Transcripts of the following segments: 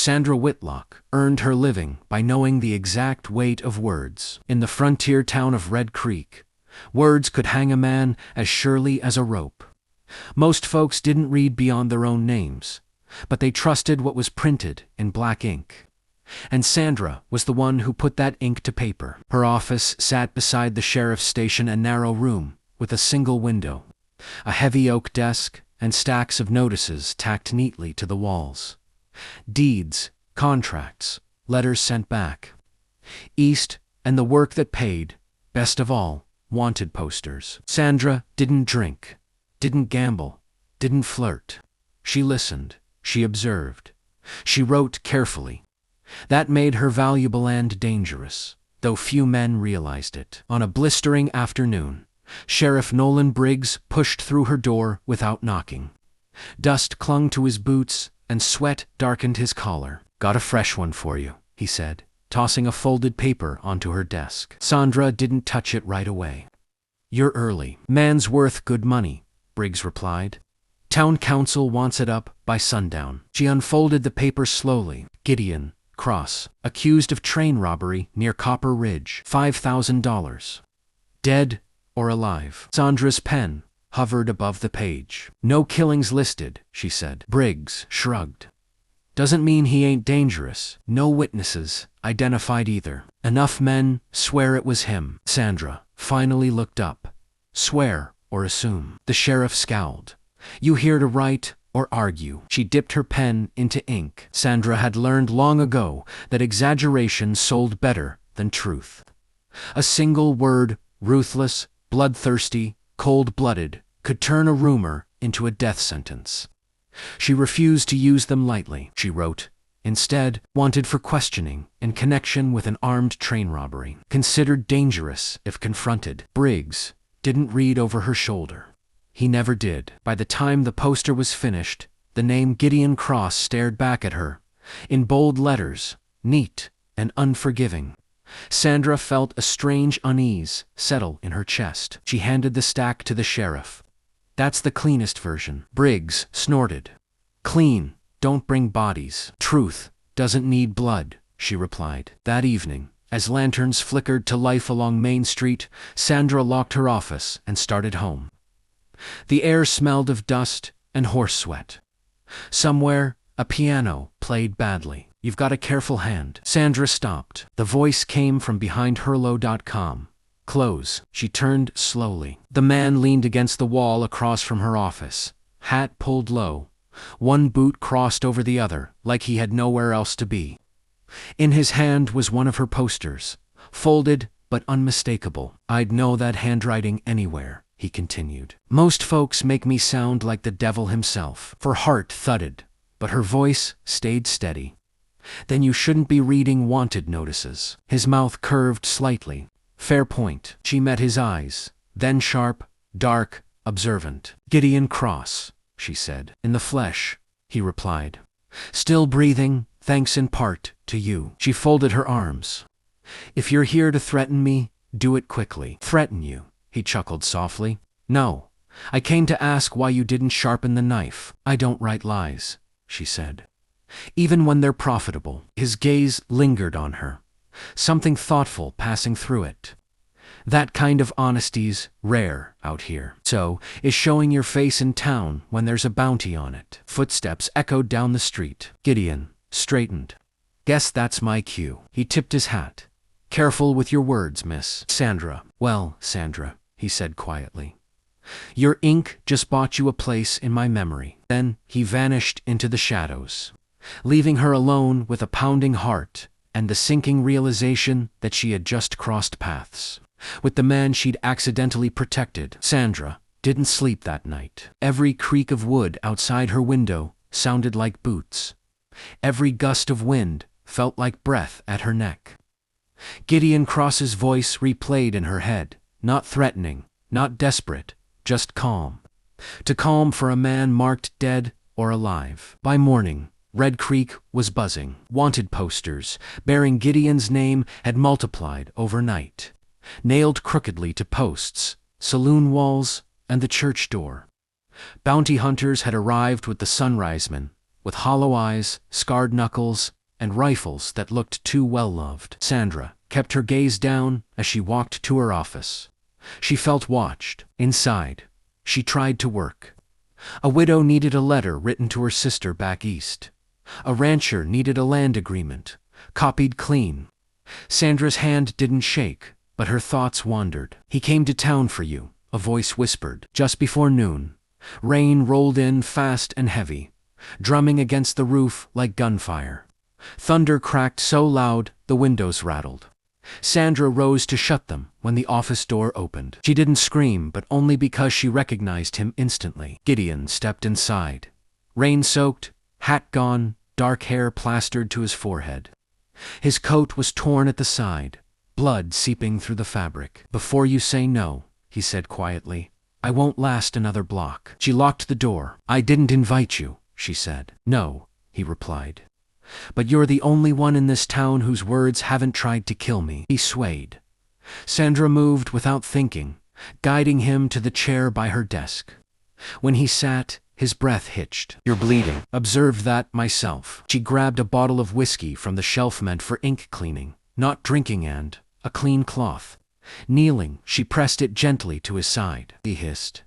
Sandra Whitlock earned her living by knowing the exact weight of words. In the frontier town of Red Creek, words could hang a man as surely as a rope. Most folks didn't read beyond their own names, but they trusted what was printed in black ink. And Sandra was the one who put that ink to paper. Her office sat beside the sheriff's station, a narrow room with a single window, a heavy oak desk, and stacks of notices tacked neatly to the walls. Deeds, contracts, letters sent back. East and the work that paid, best of all, wanted posters. Sandra didn't drink, didn't gamble, didn't flirt. She listened, she observed, she wrote carefully. That made her valuable and dangerous, though few men realized it. On a blistering afternoon, Sheriff Nolan Briggs pushed through her door without knocking. Dust clung to his boots and sweat darkened his collar. "Got a fresh one for you," he said, tossing a folded paper onto her desk. Sandra didn't touch it right away. "You're early." "Man's worth good money," Briggs replied. "Town council wants it up by sundown." She unfolded the paper slowly. Gideon Cross, accused of train robbery near Copper Ridge, $5,000. Dead or alive? Sandra's pen hovered above the page. "No killings listed," she said. Briggs shrugged. "Doesn't mean he ain't dangerous. No witnesses identified either. Enough men swear it was him." Sandra finally looked up. "Swear or assume?" The sheriff scowled. "You here to write or argue?" She dipped her pen into ink. Sandra had learned long ago that exaggeration sold better than truth. A single word, ruthless, bloodthirsty, cold-blooded, could turn a rumor into a death sentence. She refused to use them lightly. She wrote, instead, "Wanted for questioning in connection with an armed train robbery. Considered dangerous if confronted." Briggs didn't read over her shoulder. He never did. By the time the poster was finished, the name Gideon Cross stared back at her, in bold letters, neat and unforgiving. Sandra felt a strange unease settle in her chest. She handed the stack to the sheriff. "That's the cleanest version." Briggs snorted. "Clean, don't bring bodies. Truth doesn't need blood," she replied. That evening, as lanterns flickered to life along Main Street, Sandra locked her office and started home. The air smelled of dust and horse sweat. Somewhere, a piano played badly. "You've got a careful hand." Sandra stopped. The voice came from behind Hurlo.com. "Close." She turned slowly. The man leaned against the wall across from her office, hat pulled low, one boot crossed over the other, like he had nowhere else to be. In his hand was one of her posters, folded but unmistakable. "I'd know that handwriting anywhere," he continued. "Most folks make me sound like the devil himself." Her heart thudded, but her voice stayed steady. "Then you shouldn't be reading wanted notices." His mouth curved slightly. "Fair point." She met his eyes, then sharp, dark, observant. "Gideon Cross," she said. "In the flesh," he replied. "Still breathing, thanks in part to you." She folded her arms. "If you're here to threaten me, do it quickly." "Threaten you?" He chuckled softly. "No, I came to ask why you didn't sharpen the knife." "I don't write lies," she said. "Even when they're profitable." His gaze lingered on her, something thoughtful passing through it. "That kind of honesty's rare out here. So, is showing your face in town when there's a bounty on it." Footsteps echoed down the street. Gideon straightened. "Guess that's my cue." He tipped his hat. "Careful with your words, Miss Sandra." "Well, Sandra," he said quietly, "your ink just bought you a place in my memory." Then he vanished into the shadows, leaving her alone with a pounding heart and the sinking realization that she had just crossed paths with the man she'd accidentally protected. Sandra didn't sleep that night. Every creak of wood outside her window sounded like boots. Every gust of wind felt like breath at her neck. Gideon Cross's voice replayed in her head, not threatening, not desperate, just calm. To calm for a man marked dead or alive. By morning, Red Creek was buzzing. Wanted posters bearing Gideon's name had multiplied overnight, nailed crookedly to posts, saloon walls, and the church door. Bounty hunters had arrived with the sunrisemen, with hollow eyes, scarred knuckles, and rifles that looked too well-loved. Sandra kept her gaze down as she walked to her office. She felt watched. Inside, she tried to work. A widow needed a letter written to her sister back east. A rancher needed a land agreement, copied clean. Sandra's hand didn't shake, but her thoughts wandered. "He came to town for you," a voice whispered. Just before noon, rain rolled in fast and heavy, drumming against the roof like gunfire. Thunder cracked so loud the windows rattled. Sandra rose to shut them when the office door opened. She didn't scream, but only because she recognized him instantly. Gideon stepped inside. Rain-soaked, hat gone, dark hair plastered to his forehead. His coat was torn at the side, blood seeping through the fabric. "Before you say no," he said quietly, "I won't last another block." She locked the door. "I didn't invite you," she said. "No," he replied. "But you're the only one in this town whose words haven't tried to kill me." He swayed. Sandra moved without thinking, guiding him to the chair by her desk. When he sat, his breath hitched. "You're bleeding." "Observed that myself." She grabbed a bottle of whiskey from the shelf meant for ink cleaning, not drinking, and a clean cloth. Kneeling, she pressed it gently to his side. He hissed.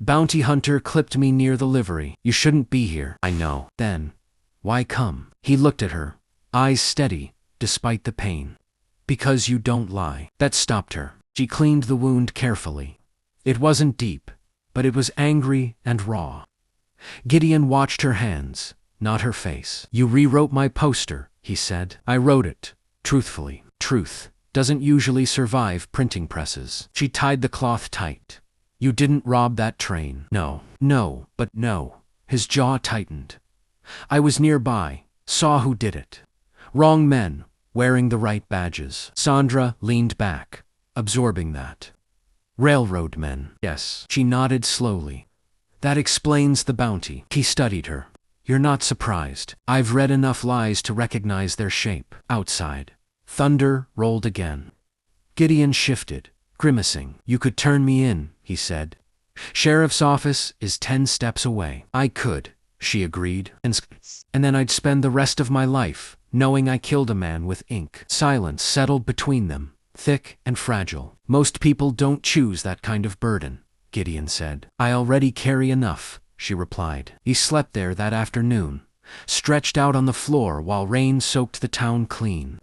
"Bounty hunter clipped me near the livery. You shouldn't be here." "I know." "Then why come?" He looked at her, eyes steady, despite the pain. "Because you don't lie." That stopped her. She cleaned the wound carefully. It wasn't deep, but it was angry and raw. Gideon watched her hands, not her face. "You rewrote my poster," he said. "I wrote it, truthfully." Truth doesn't usually survive printing presses. She tied the cloth tight. "You didn't rob that train." "No." "No, but no." His jaw tightened. "I was nearby, saw who did it. Wrong men, wearing the right badges." Sandra leaned back, absorbing that. "Railroad men." "Yes." She nodded slowly. "That explains the bounty." He studied her. "You're not surprised. I've read enough lies to recognize their shape." Outside, thunder rolled again. Gideon shifted, grimacing. "You could turn me in," he said. "Sheriff's office is 10 steps away." "I could," she agreed, and then I'd spend the rest of my life knowing I killed a man with ink." Silence settled between them, thick and fragile. "Most people don't choose that kind of burden," Gideon said. "I already carry enough," she replied. He slept there that afternoon, stretched out on the floor while rain soaked the town clean.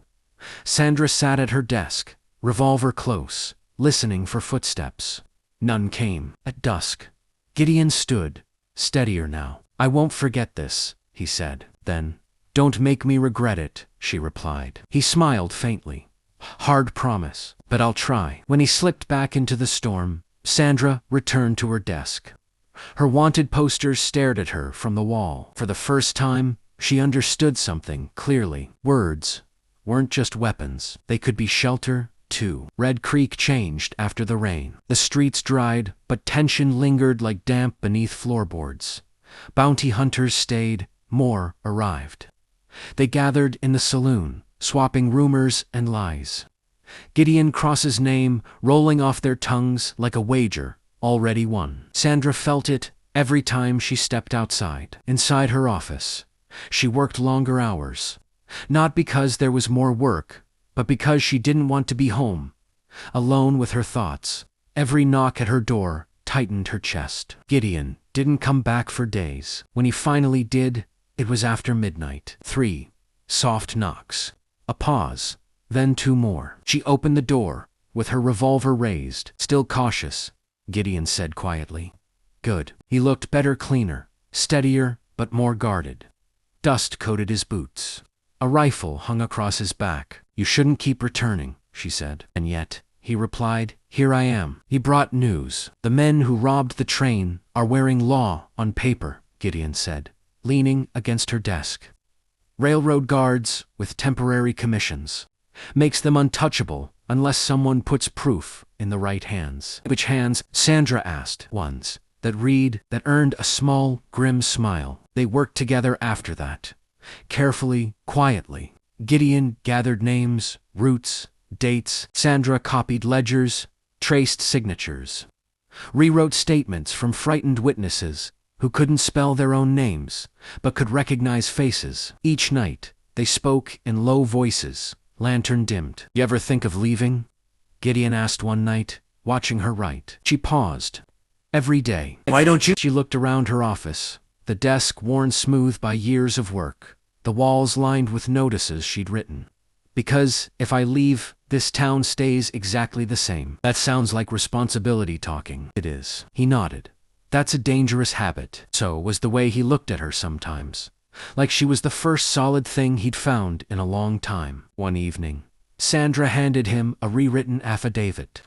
Sandra sat at her desk, revolver close, listening for footsteps. None came. At dusk, Gideon stood, steadier now. "I won't forget this," he said. Then, "Don't make me regret it," she replied. He smiled faintly. "Hard promise, but I'll try." When he slipped back into the storm, Sandra returned to her desk. Her wanted posters stared at her from the wall. For the first time, she understood something clearly. Words weren't just weapons. They could be shelter, too. Red Creek changed after the rain. The streets dried, but tension lingered like damp beneath floorboards. Bounty hunters stayed, more arrived. They gathered in the saloon, swapping rumors and lies. Gideon Cross's name rolling off their tongues like a wager already won. Sandra felt it every time she stepped outside. Inside her office, she worked longer hours. Not because there was more work, but because she didn't want to be home, alone with her thoughts. Every knock at her door tightened her chest. Gideon didn't come back for days. When he finally did, it was after midnight. 3 soft knocks. A pause. Then 2 more. She opened the door, with her revolver raised. "Still cautious," Gideon said quietly. "Good." He looked better, cleaner, steadier, but more guarded. Dust coated his boots. A rifle hung across his back. "You shouldn't keep returning," she said. "And yet," he replied, "here I am." He brought news. "The men who robbed the train are wearing law on paper," Gideon said, leaning against her desk. "Railroad guards with temporary commissions. Makes them untouchable unless someone puts proof in the right hands." "Which hands?" Sandra asked. "Ones that read," that earned a small, grim smile. They worked together after that. Carefully, quietly. Gideon gathered names, routes, dates. Sandra copied ledgers, traced signatures. Rewrote statements from frightened witnesses who couldn't spell their own names, but could recognize faces. Each night, they spoke in low voices, lantern dimmed. "You ever think of leaving?" Gideon asked one night, watching her write. She paused. "Every day." "Why don't you?" She looked around her office, the desk worn smooth by years of work, the walls lined with notices she'd written. "Because if I leave, this town stays exactly the same." "That sounds like responsibility talking." "It is." He nodded. "That's a dangerous habit." So was the way he looked at her sometimes, like she was the first solid thing he'd found in a long time. One evening, Sandra handed him a rewritten affidavit.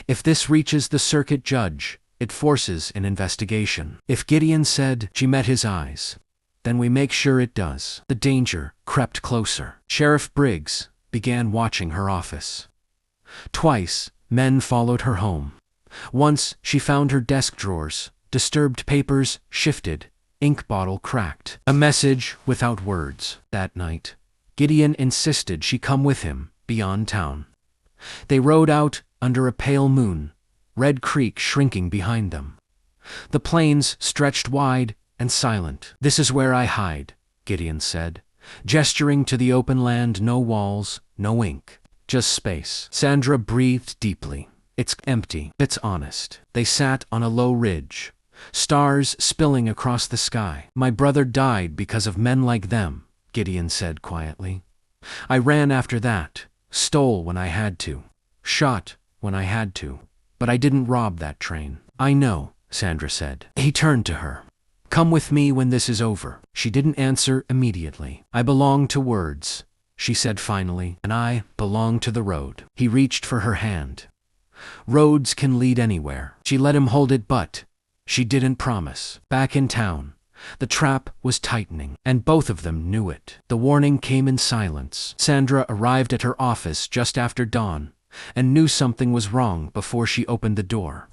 "If this reaches the circuit judge, it forces an investigation." If Gideon said, she met his eyes. "Then we make sure it does." The danger crept closer. Sheriff Briggs began watching her office. Twice, men followed her home. Once, she found her desk drawers, disturbed papers shifted, ink bottle cracked. A message without words. That night, Gideon insisted she come with him, beyond town. They rode out under a pale moon, Red Creek shrinking behind them. The plains stretched wide and silent. "This is where I hide," Gideon said, gesturing to the open land. No walls, no ink, just space. Sandra breathed deeply. "It's empty. It's honest." They sat on a low ridge, stars spilling across the sky. "My brother died because of men like them," Gideon said quietly. "I ran after that, stole when I had to, shot when I had to, but I didn't rob that train." "I know," Sandra said. He turned to her. "Come with me when this is over." She didn't answer immediately. "I belong to words," she said finally, "and I belong to the road." He reached for her hand. "Roads can lead anywhere." She let him hold it, but she didn't promise. Back in town, the trap was tightening, and both of them knew it. The warning came in silence. Sandra arrived at her office just after dawn, and knew something was wrong before she opened the door.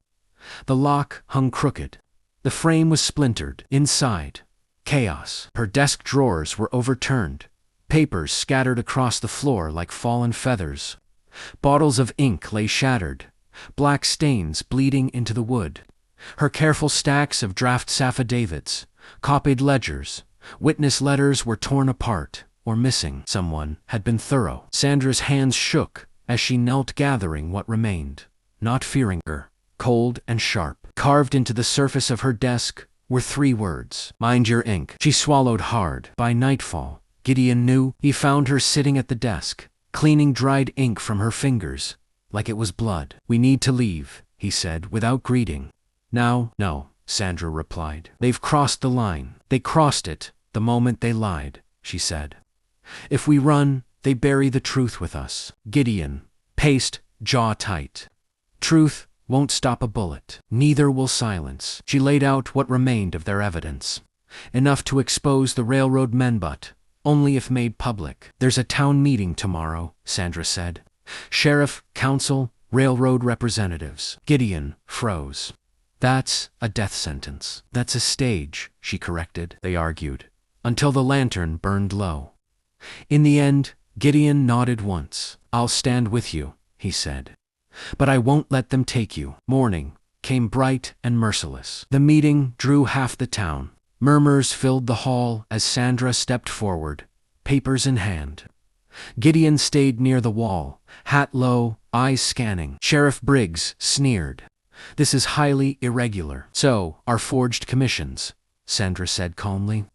The lock hung crooked. The frame was splintered. Inside, chaos. Her desk drawers were overturned, papers scattered across the floor like fallen feathers. Bottles of ink lay shattered, black stains bleeding into the wood. Her careful stacks of draft affidavits, copied ledgers, witness letters were torn apart or missing. Someone had been thorough. Sandra's hands shook as she knelt, gathering what remained, not fearing her. Cold and sharp, carved into the surface of her desk, were 3 words. "Mind your ink." She swallowed hard. By nightfall, Gideon knew. He found her sitting at the desk, cleaning dried ink from her fingers, like it was blood. "We need to leave," he said without greeting. "Now?" "No," Sandra replied. "They've crossed the line." "They crossed it the moment they lied," she said. "If we run, they bury the truth with us." Gideon paced, jaw tight. "Truth won't stop a bullet. Neither will silence." She laid out what remained of their evidence. Enough to expose the railroad men, but only if made public. "There's a town meeting tomorrow," Sandra said. "Sheriff, council, railroad representatives." Gideon froze. "That's a death sentence." "That's a stage," she corrected. They argued, until the lantern burned low. In the end, Gideon nodded once. "I'll stand with you," he said. "But I won't let them take you." Morning came bright and merciless. The meeting drew half the town. Murmurs filled the hall as Sandra stepped forward, papers in hand. Gideon stayed near the wall, hat low, eyes scanning. Sheriff Briggs sneered. "This is highly irregular." "So are forged commissions," Sandra said calmly.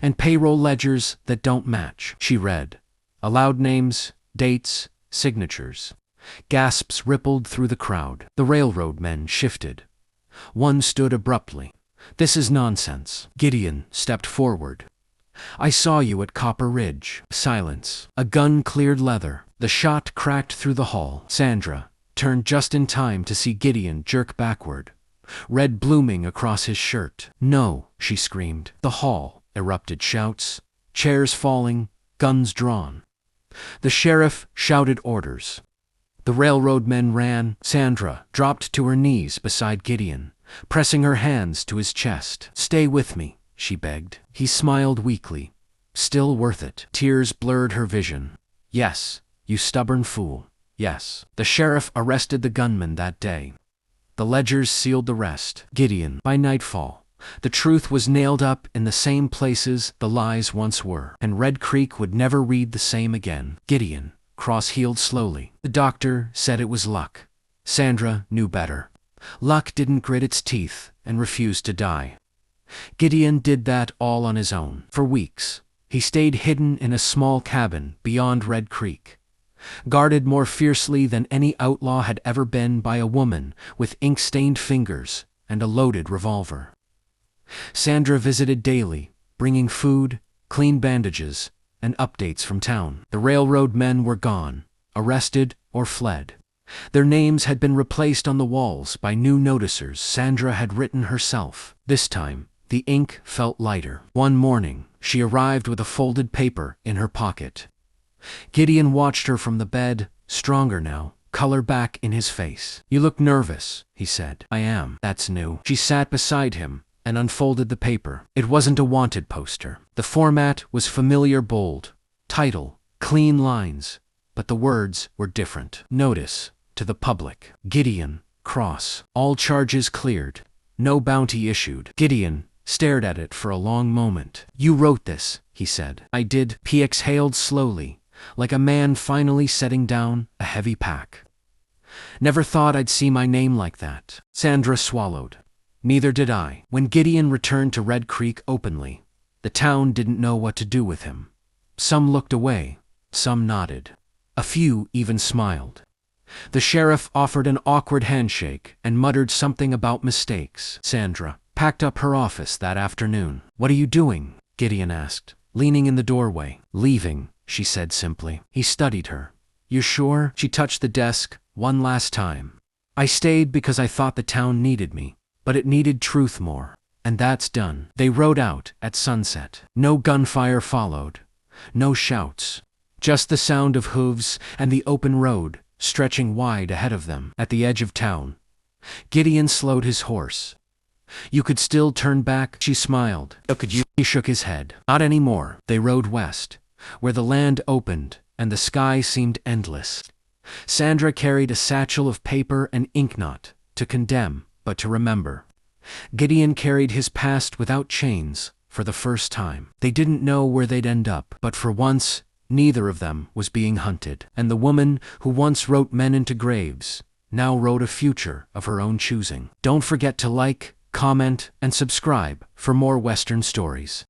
"And payroll ledgers that don't match." She read. Aloud names, dates, signatures. Gasps rippled through the crowd. The railroad men shifted. One stood abruptly. "This is nonsense." Gideon stepped forward. "I saw you at Copper Ridge." Silence. A gun cleared leather. The shot cracked through the hall. Sandra turned just in time to see Gideon jerk backward, red blooming across his shirt. "No," she screamed. The hall erupted shouts, chairs falling, guns drawn. The sheriff shouted orders. The railroad men ran. Sandra dropped to her knees beside Gideon, pressing her hands to his chest. "Stay with me," she begged. He smiled weakly. "Still worth it." Tears blurred her vision. "Yes, you stubborn fool. Yes." The sheriff arrested the gunman that day. The ledgers sealed the rest. Gideon, by nightfall, The truth was nailed up in the same places the lies once were, and Red Creek would never read the same again. Gideon cross-heeled slowly. The doctor said it was luck. Sandra knew better. Luck didn't grit its teeth and refused to die. Gideon did that all on his own. For weeks, he stayed hidden in a small cabin beyond Red Creek, guarded more fiercely than any outlaw had ever been by a woman with ink-stained fingers and a loaded revolver. Sandra visited daily, bringing food, clean bandages, and updates from town. The railroad men were gone, arrested or fled. Their names had been replaced on the walls by new noticers Sandra had written herself. This time, the ink felt lighter. One morning, she arrived with a folded paper in her pocket. Gideon watched her from the bed, stronger now, color back in his face. "You look nervous," he said. "I am. That's new." She sat beside him and unfolded the paper. It wasn't a wanted poster. The format was familiar, bold. Title, clean lines. But the words were different. Notice to the public. Gideon, cross. All charges cleared. No bounty issued. Gideon stared at it for a long moment. "You wrote this," he said. "I did." He exhaled slowly, like a man finally setting down a heavy pack. "Never thought I'd see my name like that." Sandra swallowed. "Neither did I." When Gideon returned to Red Creek openly, the town didn't know what to do with him. Some looked away, some nodded. A few even smiled. The sheriff offered an awkward handshake and muttered something about mistakes. Sandra packed up her office that afternoon. "What are you doing?" Gideon asked, leaning in the doorway. "Leaving," she said simply. He studied her. "You sure?" She touched the desk one last time. "I stayed because I thought the town needed me, but it needed truth more. And that's done." They rode out at sunset. No gunfire followed. No shouts. Just the sound of hooves and the open road stretching wide ahead of them. At the edge of town, Gideon slowed his horse. "You could still turn back?" She smiled. "Oh, could you?" He shook his head. "Not anymore." They rode west, where the land opened and the sky seemed endless. Sandra carried a satchel of paper and ink, not to condemn, but to remember. Gideon carried his past without chains for the first time. They didn't know where they'd end up, but for once, neither of them was being hunted. And the woman who once wrote men into graves now wrote a future of her own choosing. Don't forget to like, comment, and subscribe for more Western stories.